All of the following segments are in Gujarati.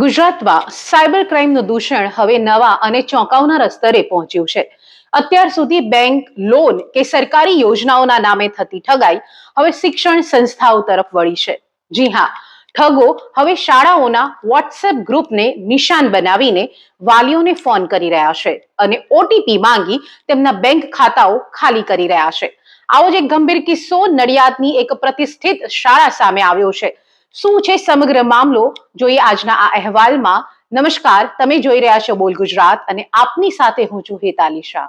ગુજરાતમાં સાયબર ક્રાઇમનું દૂષણ હવે નવા અને ચોંકાવનારા સ્તરે પહોંચ્યું છે. અત્યાર સુધી બેંક, લોન કે સરકારી યોજનાઓના નામે થતી ઠગાઈ હવે શિક્ષણ સંસ્થાઓ તરફ વળી છે. જી હા, ઠગો હવે શાળાઓના વોટ્સએપ ગ્રુપને નિશાન બનાવીને વાલીઓને ફોન કરી રહ્યા છે અને ઓટીપી માંગી તેમના બેંક ખાતાઓ ખાલી કરી રહ્યા છે. આવો જ એક ગંભીર કિસ્સો નડિયાદની એક પ્રતિષ્ઠિત શાળા સામે આવ્યો છે. શું છે સમગ્ર મામલો, જોઈએ આજના આ અહેવાલમાં. નમસ્કાર, તમે જોઈ રહ્યા છો બોલ ગુજરાત અને આપની સાથે હું છું હેતાલી શાહ.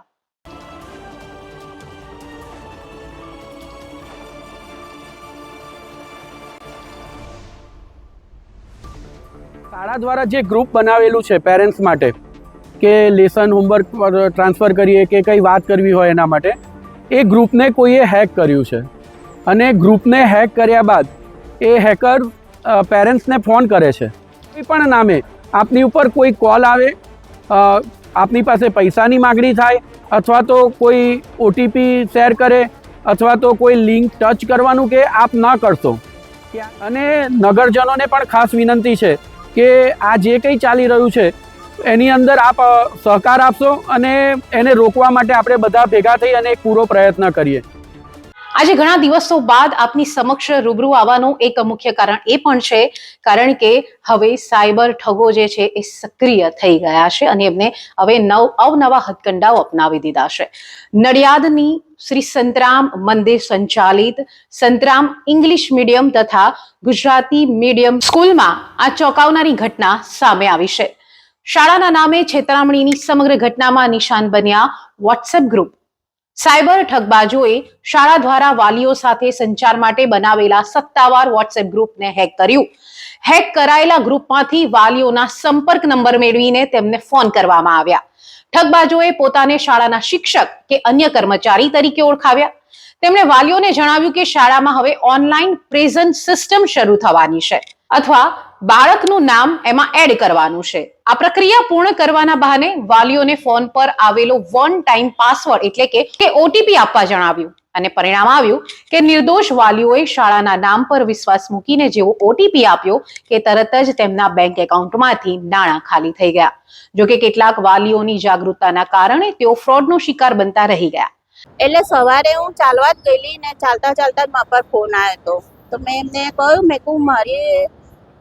શાળા દ્વારા જે ગ્રુપ બનાવેલું છે પેરેન્ટ્સ માટે કે લેસન હોમવર્ક ટ્રાન્સફર કરીએ કે કંઈ વાત કરવી હોય એના માટે, એ ગ્રુપને કોઈએ હેક કર્યું છે અને ગ્રુપને હેક કર્યા બાદ એ હેકર પેરેન્ટ્સને ફોન કરે છે. કોઈ પણ નામે આપની ઉપર કોઈ કોલ આવે, આપની પાસે પૈસાની માગણી થાય અથવા તો કોઈ ઓટીપી શેર કરે અથવા તો કોઈ લિંક ટચ કરવાનું કે આપ ન કરશો. અને નગરજનોને પણ ખાસ વિનંતી છે કે આ જે કંઈ ચાલી રહ્યું છે એની અંદર આપ સહકાર આપશો અને એને રોકવા માટે આપણે બધા ભેગા થઈ અને એક પૂરો પ્રયત્ન કરીએ. આજે ઘણા દિવસો બાદ આપની સમક્ષ રૂબરૂ આવવાનું એક મુખ્ય કારણ એ પણ છે કારણ કે હવે સાયબર ઠગો જે છે એ સક્રિય થઈ ગયા છે અને એમને હવે અવનવા હથકંડાઓ અપનાવી દીધા છે. નડિયાદની શ્રી સંતરામ મંદિર સંચાલિત સંતરામ ઇંગ્લિશ મીડિયમ તથા ગુજરાતી મીડિયમ સ્કૂલમાં આ ચોંકાવનારી ઘટના સામે આવી છે. શાળાના નામે છેતરામણીની સમગ્ર ઘટનામાં નિશાન બન્યા વોટ્સએપ ગ્રુપ. સાયબર ઠગબાજોએ શાળા દ્વારા વાલીઓ સાથે સંચાર માટે બનાવેલા સત્તાવાર વોટ્સએપ ગ્રુપને હેક કર્યું. હેક કરાયેલા ગ્રુપમાંથી વાલીઓના સંપર્ક નંબર મેળવીને તેમને ફોન કરવામાં આવ્યા. ઠગબાજોએ પોતાને શાળાના શિક્ષક કે અન્ય કર્મચારી તરીકે ઓળખાવ્યા. તેમણે વાલીઓને જણાવ્યું કે શાળામાં હવે ઓનલાઈન પ્રેઝન્ટ સિસ્ટમ શરૂ થવાની છે અથવા બાળકનું નામ એમાં એડ કરવાનું છે. આ પ્રક્રિયા પૂર્ણ કરવાના બહાને વાલીઓને ફોન પર આવેલો વન ટાઈમ પાસવર્ડ એટલે કે ઓટીપી આપવા જણાવ્યું અને પરિણામ આવ્યું કે નિર્દોષ વાલીઓએ શાળાના નામ પર વિશ્વાસ મૂકીને જેવો ઓટીપી આપ્યો કે તરત જ તેમના બેંક એકાઉન્ટમાંથી નાણાં ખાલી થઈ ગયા. જોકે કેટલાક વાલીઓની જાગૃતતાના કારણે તેઓ ફ્રોડનો શિકાર બનતા રહી ગયા. એટલે સવારે હું ચાલવા જ ગયેલી ને ચાલતા ચાલતા જ મારા પર ફોન આવ્યો તો મેં એમને કહ્યું, મેં કહું મારી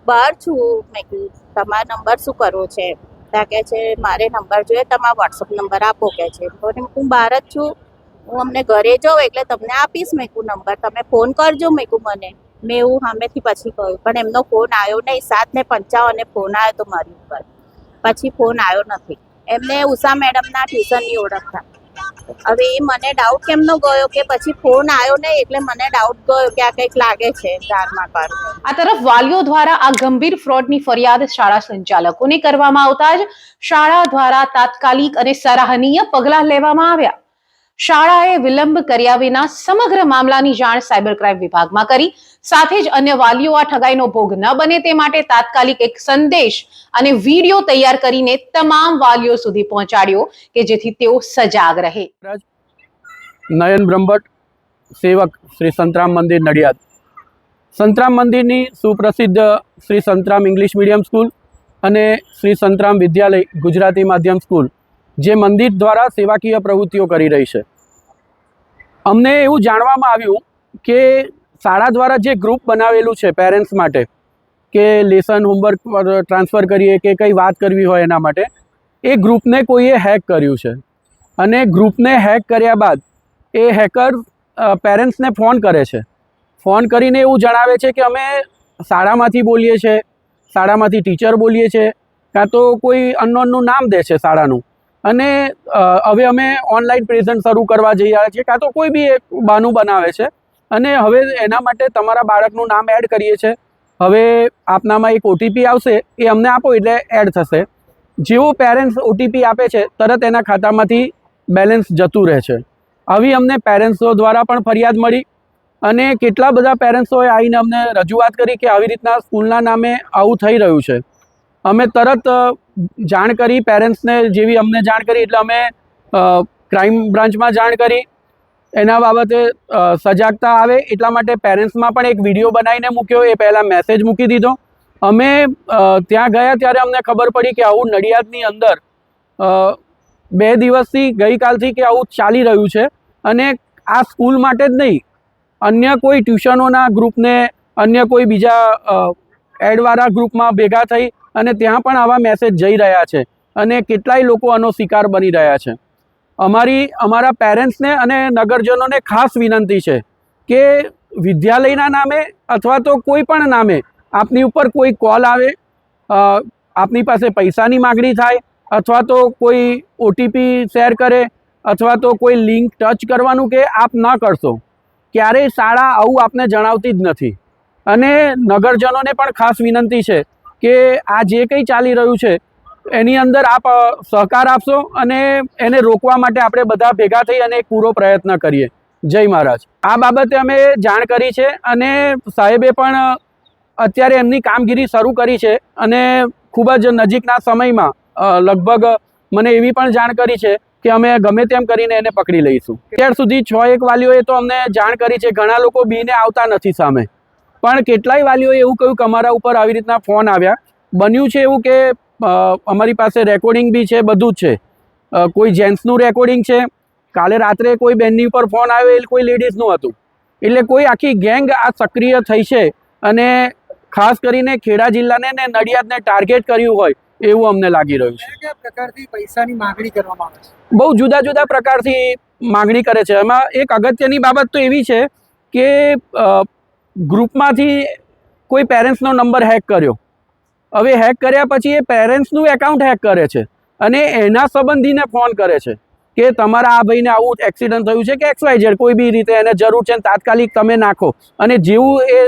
બહાર છું, મેં કહ્યું તમારો નંબર શું કરવો છે? ત્યાં કહે છે મારે નંબર જોઈએ, તમારો વોટ્સઅપ નંબર આપો કહે છે. તો હું બહાર જ છું, હું અમને ઘરે જાઉં એટલે તમને આપીશ મેં કહું નંબર, તમે ફોન કરજો મેં કહું મને. મેં એવું સામેથી પછી કહ્યું પણ એમનો ફોન આવ્યો નહીં. 7:55 ફોન આવ્યો તો મારી ઉપર, પછી ફોન આવ્યો નથી. એમને ઉષા મેડમના ટ્યુશનની ઓળખતા. હવે એ મને ડાઉટ કેમનો ગયો કે પછી ફોન આવ્યો નહીં એટલે મને ડાઉટ ગયો કે આ કંઈક લાગે છે ધારમાં પર. આ તરફ વાલીઓ દ્વારા આ ગંભીર ફ્રોડની ફરિયાદ શાળા સંચાલકોને કરવામાં આવતા જ શાળા દ્વારા તાત્કાલિક અને સરાહનીય પગલાં લેવામાં આવ્યા. શાળાએ વિલંબ કર્યા વિના સમગ્ર મામલાની જાણ સાયબર ક્રાઇમ વિભાગમાં કરી. સાથે જ અન્ય વાલીઓ આ ઠગાઈનો ભોગ ન બને તે માટે તાત્કાલિક એક સંદેશ અને વિડીયો તૈયાર કરીને તમામ વાલીઓ સુધી પહોંચાડ્યો કે જેથી તેઓ સજાગ રહે. નયન બ્રહ્મભટ્ટ, સેવક, શ્રી સંતરામ મંદિર નડિયાદ. સંતરામ મંદિરની સુપ્રસિદ્ધ Shri Santram English medium school અને શ્રી સંતરામ વિદ્યાલય ગુજરાતી માધ્યમ સ્કૂલ જે મંદિર દ્વારા સેવાકીય પ્રવૃત્તિઓ કરી રહી છે. અમને એવું જાણવામાં આવ્યું કે શાળા દ્વારા જે ગ્રુપ બનાવેલું છે પેરેન્ટ્સ માટે કે લેસન હોમવર્ક ટ્રાન્સફર કરીએ કે કંઈ વાત કરવી હોય એના માટે, એ ગ્રુપને કોઈએ હેક કર્યું છે અને ગ્રુપને હેક કર્યા બાદ એ હેકર પેરેન્ટ્સને ફોન કરે છે. ફોન કરીને એવું જણાવે છે કે અમે શાળામાંથી બોલીએ છીએ, શાળામાંથી ટીચર બોલીએ છીએ, કાં તો કોઈ અનનોનનું નામ દે છે શાળાનું અને હવે અમે ઓનલાઈન પ્રેઝન્ટ શરૂ કરવા જઈ રહ્યા છીએ, કાં તો કોઈ બી એક બહાનું બનાવે છે અને હવે એના માટે તમારા બાળકનું નામ એડ કરીએ છીએ. હવે આપનામાં એક ઓટીપી આવશે, એ અમને આપો એટલે એડ થશે. જેવો પેરેન્ટ્સ ઓટીપી આપે છે તરત એના ખાતામાંથી બેલેન્સ જતું રહે છે. આવી અમને પેરેન્ટ્સો દ્વારા પણ ફરિયાદ મળી અને કેટલા બધા પેરેન્ટ્સોએ આવીને અમને રજૂઆત કરી કે આવી રીતના સ્કૂલના નામે આવું થઈ રહ્યું છે. અમે તરત જાણ કરી પેરેન્ટ્સને, જેવી અમને જાણ કરી એટલે અમે ક્રાઇમ બ્રાન્ચમાં જાણ કરી. એના બાબતે સજાગતા આવે એટલા માટે પેરેન્ટ્સમાં પણ એક વિડીયો બનાવીને મૂક્યો. એ પહેલાં મેસેજ મૂકી દીધો અમે ત્યાં ગયા ત્યારે અમને ખબર પડી કે આવું નડિયાદની અંદર 2 દિવસથી ગઈકાલથી કે આવું ચાલી રહ્યું છે. અને આ સ્કૂલ માટે જ નહીં, અન્ય કોઈ ટ્યુશનોના ગ્રુપને, અન્ય કોઈ બીજા એડવાળા ગ્રુપમાં ભેગા થઈ અને ત્યાં પણ આવા મેસેજ જઈ રહ્યા છે અને કેટલાય લોકો આનો શિકાર બની રહ્યા છે. અમારા પેરેન્ટ્સને અને નગરજનોને ખાસ વિનંતી છે કે વિદ્યાલયના નામે અથવા તો કોઈ પણ નામે આપની ઉપર કોઈ કોલ આવે, આપની પાસે પૈસાની માગણી થાય અથવા તો કોઈ ઓટીપી શેર કરે અથવા તો કોઈ લિંક ટચ કરવાનું કે આપ ન કરશો, ક્યારેય શાળા આવું આપને જણાવતી જ નથી. અને નગરજનોને પણ ખાસ વિનંતી છે કે આ જે કંઈ ચાલી રહ્યું છે એની અંદર આપ સહકાર આપશો અને એને રોકવા માટે આપણે બધા ભેગા થઈ અને એક પૂરો પ્રયત્ન કરીએ. જય મહારાજ. આ બાબતે અમે જાણ કરી છે અને સાહેબે પણ અત્યારે એમની કામગીરી શરૂ કરી છે અને ખૂબ જ નજીકના સમયમાં લગભગ મને એવી પણ જાણ કરી છે કે અમે ગમે તેમ કરીને એને પકડી લઈશું. અત્યાર સુધી 6-1 વાલીઓએ તો અમને જાણ કરી છે. ઘણા લોકો બીને આવતા નથી સામે, પણ કેટલાય વાલીઓએ એવું કહ્યું કે અમારા ઉપર આવી રીતના ફોન આવ્યા. બન્યું છે એવું કે અમારી પાસે રેકોર્ડિંગ બી છે, બધું જ છે. કોઈ જેન્ટ્સનું રેકોર્ડિંગ છે, કાલે રાત્રે કોઈ બેનની ઉપર ફોન આવ્યો એ કોઈ લેડીઝનું હતું. એટલે કોઈ આખી ગેંગ આ સક્રિય થઈ છે અને ખાસ કરીને ખેડા જિલ્લાને ને નડિયાદને ટાર્ગેટ કર્યું હોય એવું અમને લાગી રહ્યું છે. કયા પ્રકારથી પૈસાની માંગણી કરવામાં આવે છે? બહુ જુદા જુદા પ્રકારથી માગણી કરે છે. એમાં એક અગત્યની બાબત તો એવી છે કે ગ્રુપમાંથી કોઈ પેરેન્ટ્સનો નંબર હેક કર્યો. હવે હેક કર્યા પછી એ પેરેન્ટ્સનું એકાઉન્ટ હેક કરે છે અને એના સંબંધીને ફોન કરે છે કે તમારા આ ભાઈને આવું એક્સિડન્ટ થયું છે કે XYZ, કોઈ બી રીતે એને જરૂર છે તાત્કાલિક તમે નાખો. અને જેવું એ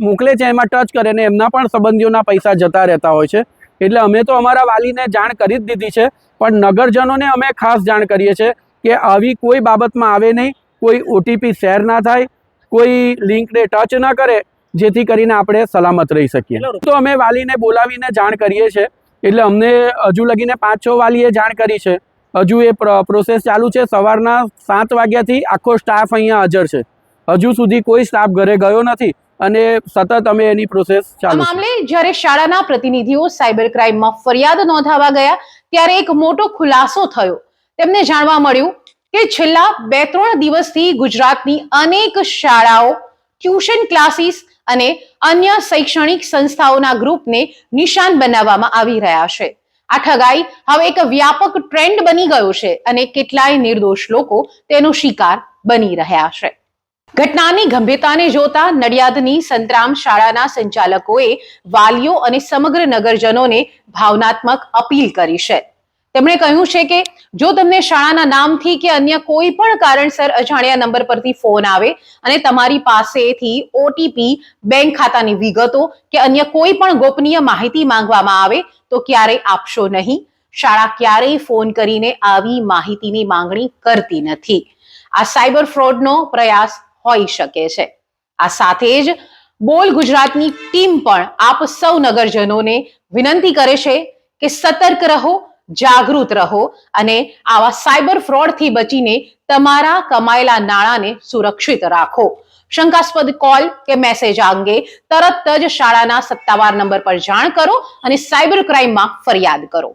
મોકલે છે એમાં ટચ કરે ને એમના પણ સંબંધીઓના પૈસા જતા રહેતા હોય છે. એટલે અમે તો અમારા વાલીને જાણ કરી જ દીધી છે, પણ નગરજનોને અમે ખાસ જાણ કરીએ છીએ કે આવી કોઈ બાબતમાં આવે નહીં, કોઈ ઓટીપી શેર ના થાય, કોઈ લિંકને ટચ ના કરે, જેથી કરીને આપણે સલામત રહી શકીએ. તો અમે વાલીને બોલાવીને જાણ કરીએ છીએ. એટલે અમને હજુ લગીને 5-6 વાલીએ જાણ કરી છે. હજુ એ પ્રોસેસ ચાલુ છે. સવારના 7 વાગ્યાથી આખો સ્ટાફ અહીંયા હાજર છે. હજુ સુધી કોઈ સ્ટાફ ઘરે ગયો નથી અને સતત અમે એની પ્રોસેસ આ ચાલુ છે. મામલે જ્યારે શાળાના પ્રતિનિધિઓ સાયબર ક્રાઇમમાં ફરિયાદ નોંધાવવા ગયા ત્યારે એક મોટો ખુલાસો થયો. તેમને જાણવા મળ્યું કે છેલ્લા 2-3 દિવસથી ગુજરાતની અનેક શાળાઓ, ટ્યુશન ક્લાસીસ અને અન્ય શૈક્ષણિક સંસ્થાઓના ગ્રુપને નિશાન બનાવવામાં આવી રહ્યા છે. આ ઠગાઈ હવે એક વ્યાપક ટ્રેન્ડ બની ગયો છે અને કેટલાય નિર્દોષ લોકો તેનો શિકાર બની રહ્યા છે. ઘટનાની ગંભીરતાને જોતા નડિયાદની સંતરામ શાળાના સંચાલકોએ વાલીઓ અને સમગ્ર નગરજનોને ભાવનાત્મક અપીલ કરી છે. તેમણે કહ્યું છે કે જો તમને શાળાના નામથી કે અન્ય કોઈ પણ કારણસર અજાણ્યા નંબર પરથી ફોન આવે અને તમારી પાસેથી ઓટીપી, બેંક ખાતાની વિગતો કે અન્ય કોઈ પણ ગોપનીય માહિતી માંગવામાં આવે તો ક્યારેય આપશો નહીં. શાળા ક્યારેય ફોન કરીને આવી માહિતીની માંગણી કરતી નથી. આ સાયબર ફ્રોડનો પ્રયાસ હોઈ શકે છે. આ સાથે જ બોલ ગુજરાતની ટીમ પણ આપ સૌ નગરજનોને વિનંતી કરે છે કે સતર્ક રહો, જાગૃત રહો અને આવા સાયબર ફ્રોડથી બચીને તમારા કમાયેલા નાણાંને સુરક્ષિત રાખો. શંકાસ્પદ કોલ કે મેસેજ અંગે તરત જ શાળાના સત્તાવાર નંબર પર જાણ કરો અને સાયબર ક્રાઇમમાં ફરિયાદ કરો.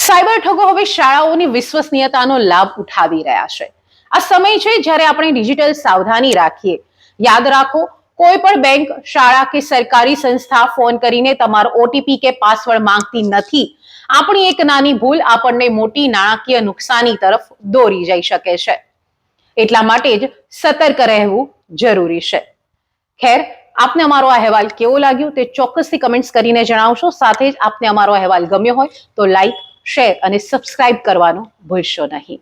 સાયબર ઠગો હવે શાળાઓની વિશ્વસનીયતાનો લાભ ઉઠાવી રહ્યા છે. આ સમય છે જ્યારે આપણે ડિજિટલ સાવધાની રાખીએ. યાદ રાખો, કોઈ પણ બેંક, શાળા કે સરકારી સંસ્થા ફોન કરીને તમારો ઓટીપી કે પાસવર્ડ માંગતી નથી. આપણી એક નાની ભૂલ આપણને મોટી નાણાકીય નુકસાની તરફ દોરી જઈ શકે છે. એટલા માટે જ સતર્ક રહેવું જરૂરી છે. ખેર, આપને અમારો આ અહેવાલ કેવો લાગ્યો તે ચોક્કસથી કમેન્ટ્સ કરીને જણાવશો. સાથે જ આપને અમારો અહેવાલ ગમ્યો હોય તો લાઈક, શેર અને સબસ્ક્રાઇબ કરવાનું ભૂલશો નહીં.